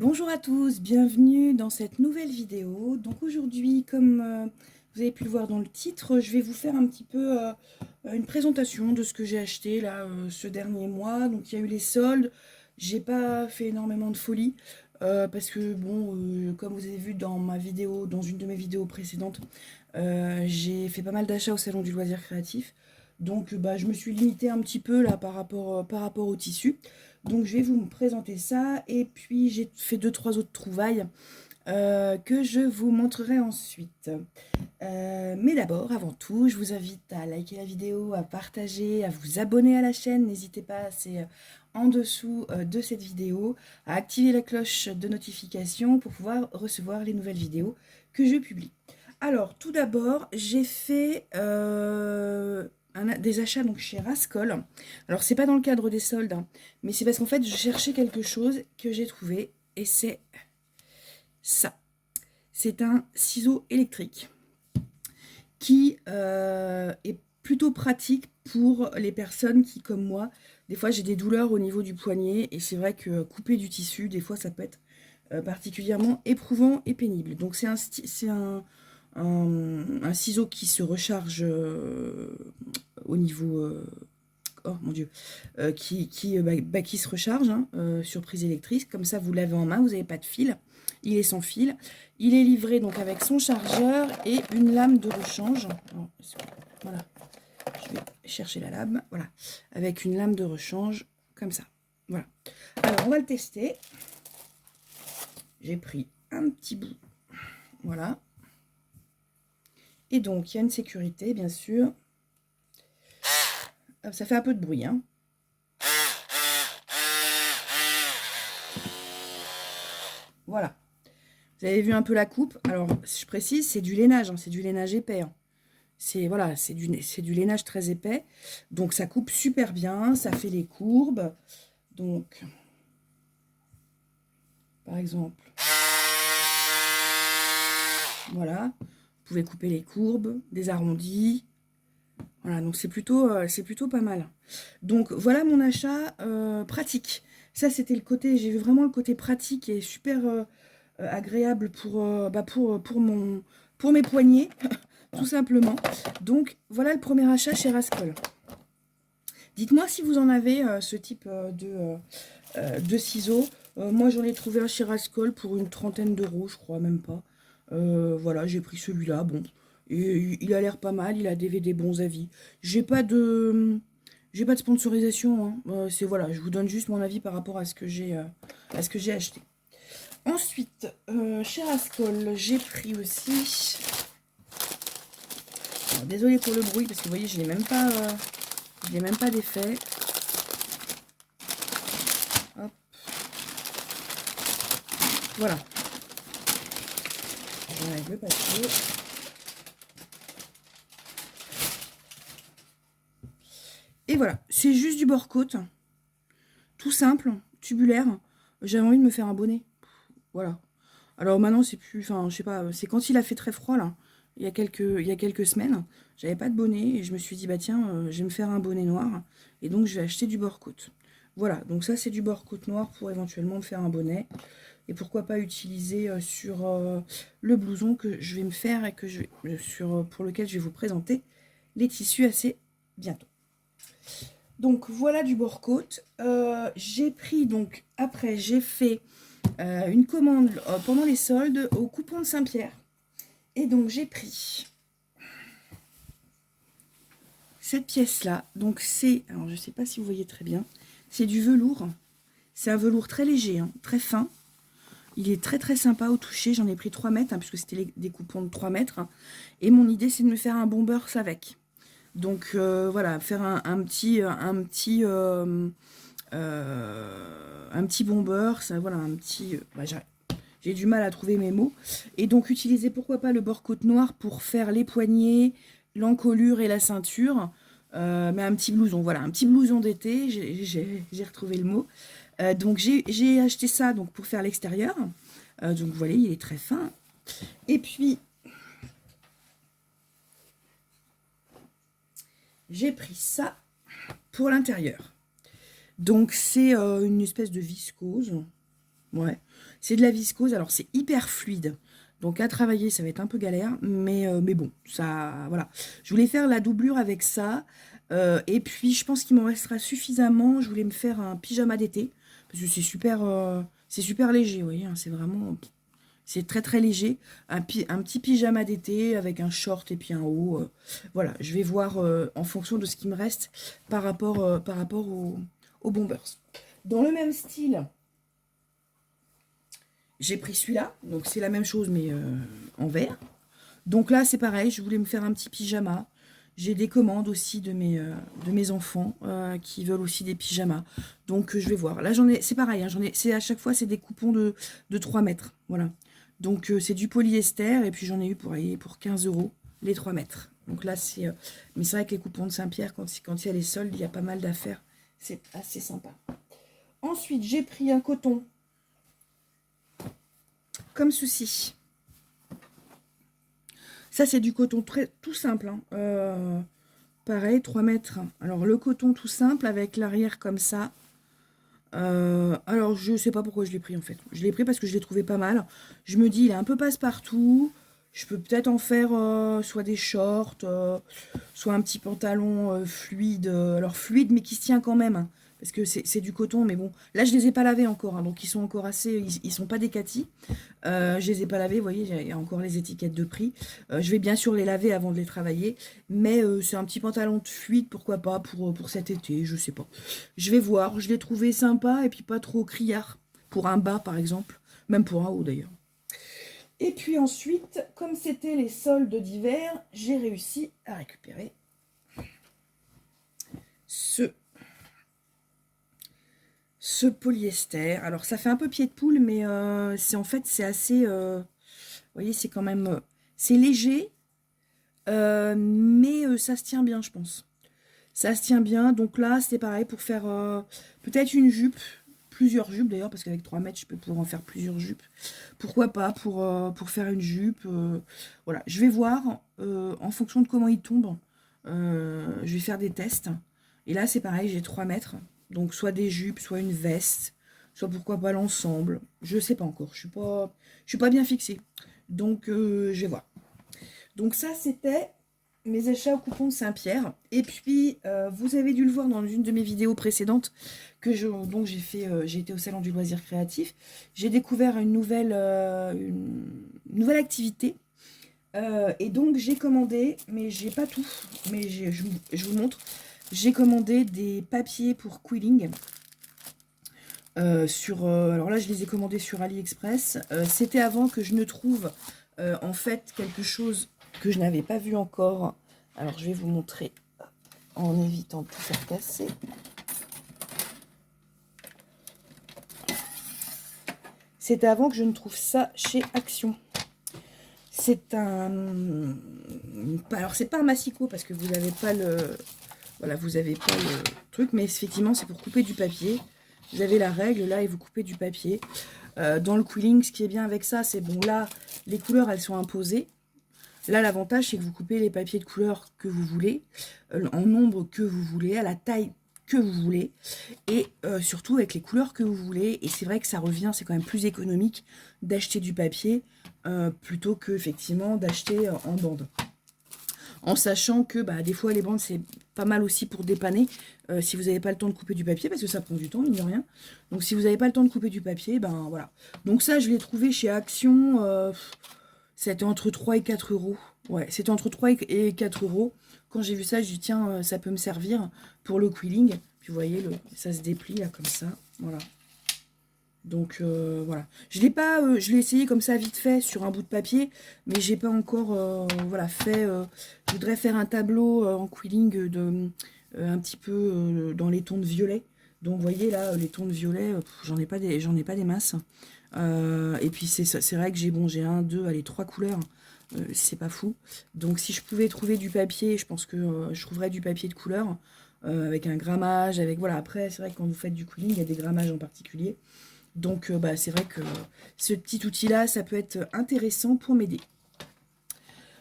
Bonjour à tous, bienvenue dans cette nouvelle vidéo. Donc aujourd'hui, comme vous avez pu le voir dans le titre, je vais vous faire un petit peu une présentation de ce que j'ai acheté là ce dernier mois. Donc il y a eu les soldes, j'ai pas fait énormément de folie parce que bon, comme vous avez vu dans ma vidéo, dans une de mes vidéos précédentes, j'ai fait pas mal d'achats au salon du loisir créatif. Donc je me suis limitée un petit peu là par rapport au tissu. Donc je vais vous présenter ça et puis j'ai fait 2-3 autres trouvailles que je vous montrerai ensuite. Mais d'abord, avant tout, je vous invite à liker la vidéo, à partager, à vous abonner à la chaîne. N'hésitez pas, c'est en dessous de cette vidéo, à activer la cloche de notification pour pouvoir recevoir les nouvelles vidéos que je publie. Alors, tout d'abord, j'ai fait des achats donc chez Rascol. Alors, c'est pas dans le cadre des soldes, hein, mais c'est parce qu'en fait, je cherchais quelque chose que j'ai trouvé et c'est ça. C'est un ciseau électrique qui est plutôt pratique pour les personnes qui, comme moi, des fois j'ai des douleurs au niveau du poignet et c'est vrai que couper du tissu, des fois ça peut être particulièrement éprouvant et pénible. Donc c'est un ciseau qui se recharge au niveau... oh mon dieu, qui se recharge hein, sur prise électrique. Comme ça, vous l'avez en main, vous n'avez pas de fil. Il est sans fil. Il est livré donc avec son chargeur et une lame de rechange. Alors, voilà, je vais chercher la lame. Voilà, avec une lame de rechange comme ça. Voilà. Alors, on va le tester. J'ai pris un petit bout. Voilà. Et donc, il y a une sécurité, bien sûr. Ça fait un peu de bruit, hein. Voilà. Vous avez vu un peu la coupe. Alors, je précise, c'est du lainage, hein, c'est du lainage épais. Hein. C'est voilà, c'est du lainage très épais. Donc, ça coupe super bien, ça fait les courbes. Donc, par exemple, voilà. Vous pouvez couper les courbes, des arrondis. Voilà, donc c'est plutôt pas mal. Donc, voilà mon achat pratique. Ça, c'était le côté, j'ai vu vraiment le côté pratique et super agréable pour mes poignets. Tout simplement. Donc, voilà le premier achat chez Rascol. Dites-moi si vous en avez ce type de ciseaux. Moi, j'en ai trouvé un chez Rascol pour une trentaine d'euros, je crois, même pas. Voilà, j'ai pris celui-là. Bon, et il a l'air pas mal. Il a des bons avis. J'ai pas de sponsorisation. Hein. C'est voilà, je vous donne juste mon avis par rapport à ce que j'ai acheté. Ensuite, chez Rascol, j'ai pris aussi... Désolée pour le bruit parce que vous voyez, je n'ai même pas d'effet. Hop. Voilà. J'enlève le papier. Et voilà, c'est juste du bord-côte. Tout simple, tubulaire. J'avais envie de me faire un bonnet. Voilà. Alors maintenant, c'est plus... Enfin, je sais pas, c'est quand il a fait très froid, là. Il y a quelques semaines. J'avais pas de bonnet et je me suis dit, bah tiens, je vais me faire un bonnet noir. Et donc, je vais acheter du bord-côte. Voilà, donc ça, c'est du bord-côte noir pour éventuellement me faire un bonnet. Et pourquoi pas utiliser sur le blouson que je vais me faire et que pour lequel je vais vous présenter les tissus assez bientôt. Donc voilà du bord-côte. J'ai pris donc après j'ai fait une commande pendant les soldes au coupon de Saint-Pierre. Et donc j'ai pris cette pièce là. Donc c'est, alors je sais pas si vous voyez très bien, c'est du velours. C'est un velours très léger, hein, très fin. Il est très très sympa au toucher. J'en ai pris 3 mètres, hein, puisque c'était des coupons de 3 mètres. Hein. Et mon idée, c'est de me faire un bombers avec. Donc voilà, faire un petit bombers. Voilà, un petit... j'ai du mal à trouver mes mots. Et donc utiliser pourquoi pas le bord-côte noir pour faire les poignets, l'encolure et la ceinture. Mais un petit blouson, voilà, un petit blouson d'été. J'ai retrouvé le mot. Donc j'ai acheté ça donc pour faire l'extérieur. Donc vous voyez, il est très fin. Et puis j'ai pris ça pour l'intérieur. Donc c'est une espèce de viscose. Ouais, c'est de la viscose. Alors, c'est hyper fluide. Donc, à travailler, ça va être un peu galère. Mais bon, ça, voilà. Je voulais faire la doublure avec ça. Et puis, je pense qu'il m'en restera suffisamment. Je voulais me faire un pyjama d'été. Parce que c'est super léger, vous voyez, hein, c'est vraiment... C'est très très léger. Un petit pyjama d'été avec un short et puis un haut. Voilà, je vais voir en fonction de ce qui me reste par rapport aux bombers. Dans le même style, j'ai pris celui-là. Donc c'est la même chose mais en vert. Donc là c'est pareil, je voulais me faire un petit pyjama. J'ai des commandes aussi de mes enfants qui veulent aussi des pyjamas. Donc je vais voir. Là j'en ai, c'est pareil, hein, c'est à chaque fois c'est des coupons de 3 mètres. Voilà. Donc c'est du polyester et puis j'en ai eu pour 15 € les 3 mètres. Donc là c'est... mais c'est vrai que les coupons de Saint-Pierre, quand il y a les soldes, il y a pas mal d'affaires. C'est assez sympa. Ensuite j'ai pris un coton comme ceci. Ça c'est du coton tout simple. Hein. Pareil, 3 mètres. Alors le coton tout simple avec l'arrière comme ça. Alors je sais pas pourquoi je l'ai pris en fait. Je l'ai pris parce que je l'ai trouvé pas mal. Je me dis il est un peu passe-partout. Je peux peut-être en faire soit des shorts, soit un petit pantalon fluide. Alors fluide mais qui se tient quand même. Hein, parce que c'est du coton. Mais bon, là je les ai pas lavés encore. Hein, donc ils sont encore assez... Ils sont pas décatis. Je les ai pas lavés, vous voyez, il y a encore les étiquettes de prix. Je vais bien sûr les laver avant de les travailler. Mais c'est un petit pantalon de fuite, pourquoi pas, pour cet été, je sais pas. Je vais voir, je l'ai trouvé sympa et puis pas trop criard. Pour un bas, par exemple. Même pour un haut, d'ailleurs. Et puis ensuite, comme c'était les soldes d'hiver, j'ai réussi à récupérer ce polyester. Alors, ça fait un peu pied de poule, mais en fait, c'est assez... vous voyez, c'est quand même... c'est léger, mais ça se tient bien, je pense. Ça se tient bien. Donc là, c'est pareil pour faire peut-être une jupe. Plusieurs jupes, d'ailleurs, parce qu'avec 3 mètres, je peux pouvoir en faire plusieurs jupes. Pourquoi pas pour faire une jupe. Voilà, je vais voir en fonction de comment il tombe. Je vais faire des tests. Et là, c'est pareil, j'ai 3 mètres. Donc, soit des jupes, soit une veste, soit pourquoi pas l'ensemble. Je sais pas encore. Je suis pas bien fixée. Donc, je vais voir. Donc, ça, c'était mes achats au coupon de Saint-Pierre. Et puis, vous avez dû le voir dans une de mes vidéos précédentes donc j'ai été au salon du loisir créatif. J'ai découvert une nouvelle activité. Et donc, j'ai commandé, mais j'ai pas tout. Mais je vous montre. J'ai commandé des papiers pour quilling. Alors là, je les ai commandés sur AliExpress. C'était avant que je ne trouve en fait quelque chose que je n'avais pas vu encore. Alors, je vais vous montrer en évitant de tout faire casser. C'était avant que je ne trouve ça chez Action. C'est un... Alors, c'est pas un massicot parce que vous n'avez pas le... Voilà, vous n'avez pas le truc, mais effectivement, c'est pour couper du papier. Vous avez la règle, là, et vous coupez du papier. Dans le quilling, ce qui est bien avec ça, c'est bon, là, les couleurs, elles sont imposées. Là, l'avantage, c'est que vous coupez les papiers de couleur que vous voulez, en nombre que vous voulez, à la taille que vous voulez, et surtout avec les couleurs que vous voulez. Et c'est vrai que ça revient, c'est quand même plus économique d'acheter du papier plutôt que, effectivement, d'acheter en bande. En sachant que bah, des fois, les bandes, c'est pas mal aussi pour dépanner si vous n'avez pas le temps de couper du papier, parce que ça prend du temps, mine de rien. Donc, si vous n'avez pas le temps de couper du papier, ben voilà. Donc ça, je l'ai trouvé chez Action... c'était entre 3 et 4 euros. Ouais, c'était entre 3 et 4 euros. Quand j'ai vu ça, je dis tiens, ça peut me servir pour le quilling. Puis vous voyez, ça se déplie là comme ça. Voilà. Donc voilà. Je l'ai essayé comme ça vite fait sur un bout de papier, mais j'ai pas encore voilà, fait. Je voudrais faire un tableau en quilling un petit peu dans les tons de violet. Donc vous voyez là, les tons de violet, j'en ai pas des masses. Et puis c'est vrai que j'ai un, deux, allez, 3 couleurs. C'est pas fou. Donc si je pouvais trouver du papier, je pense que je trouverais du papier de couleur avec un grammage, avec voilà. Après c'est vrai que quand vous faites du quilling, il y a des grammages en particulier. Donc bah, c'est vrai que ce petit outil là, ça peut être intéressant pour m'aider.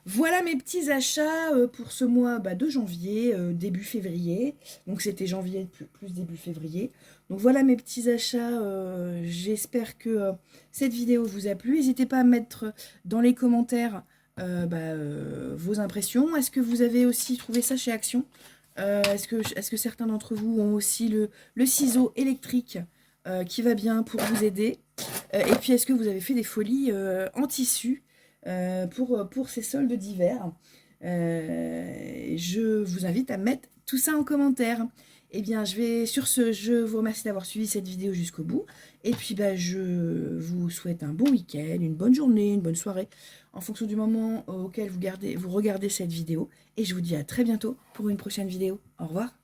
Voilà mes petits achats pour ce mois de janvier, début février. Donc c'était janvier plus début février. Donc voilà mes petits achats. J'espère que cette vidéo vous a plu. N'hésitez pas à mettre dans les commentaires vos impressions. Est-ce que vous avez aussi trouvé ça chez Action? Est-ce que certains d'entre vous ont aussi le ciseau électrique qui va bien pour vous aider? Et puis est-ce que vous avez fait des folies en tissu pour ces soldes d'hiver? Je vous invite à mettre tout ça en commentaire. Eh bien, sur ce, je vous remercie d'avoir suivi cette vidéo jusqu'au bout. Et puis, je vous souhaite un bon week-end, une bonne journée, une bonne soirée, en fonction du moment auquel vous regardez cette vidéo. Et je vous dis à très bientôt pour une prochaine vidéo. Au revoir.